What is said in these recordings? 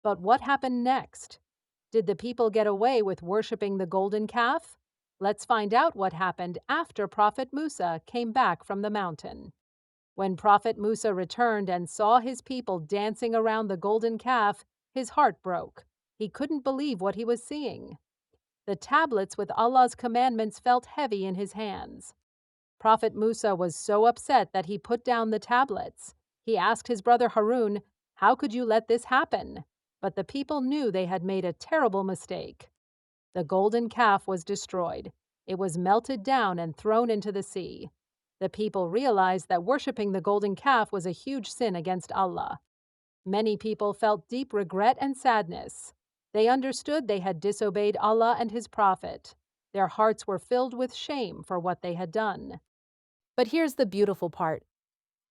But what happened next? Did the people get away with worshiping the golden calf? Let's find out what happened after Prophet Musa came back from the mountain. When Prophet Musa returned and saw his people dancing around the golden calf, his heart broke. He couldn't believe what he was seeing. The tablets with Allah's commandments felt heavy in his hands. Prophet Musa was so upset that he put down the tablets. He asked his brother Harun, "How could you let this happen?" But the people knew they had made a terrible mistake. The golden calf was destroyed. It was melted down and thrown into the sea. The people realized that worshiping the golden calf was a huge sin against Allah. Many people felt deep regret and sadness. They understood they had disobeyed Allah and His Prophet. Their hearts were filled with shame for what they had done. But here's the beautiful part.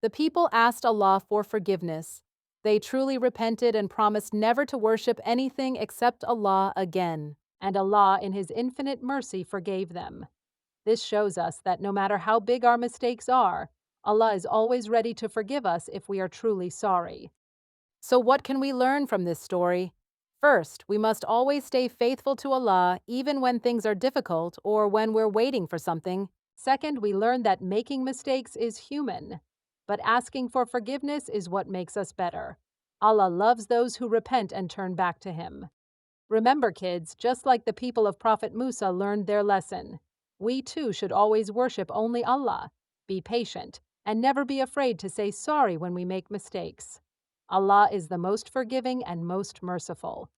The people asked Allah for forgiveness. They truly repented and promised never to worship anything except Allah again. And Allah, in His infinite mercy, forgave them. This shows us that no matter how big our mistakes are, Allah is always ready to forgive us if we are truly sorry. So, what can we learn from this story? First, we must always stay faithful to Allah even when things are difficult or when we're waiting for something. Second, we learn that making mistakes is human, but asking for forgiveness is what makes us better. Allah loves those who repent and turn back to Him. Remember, kids, just like the people of Prophet Musa learned their lesson, we too should always worship only Allah, be patient, and never be afraid to say sorry when we make mistakes. Allah is the most forgiving and most merciful.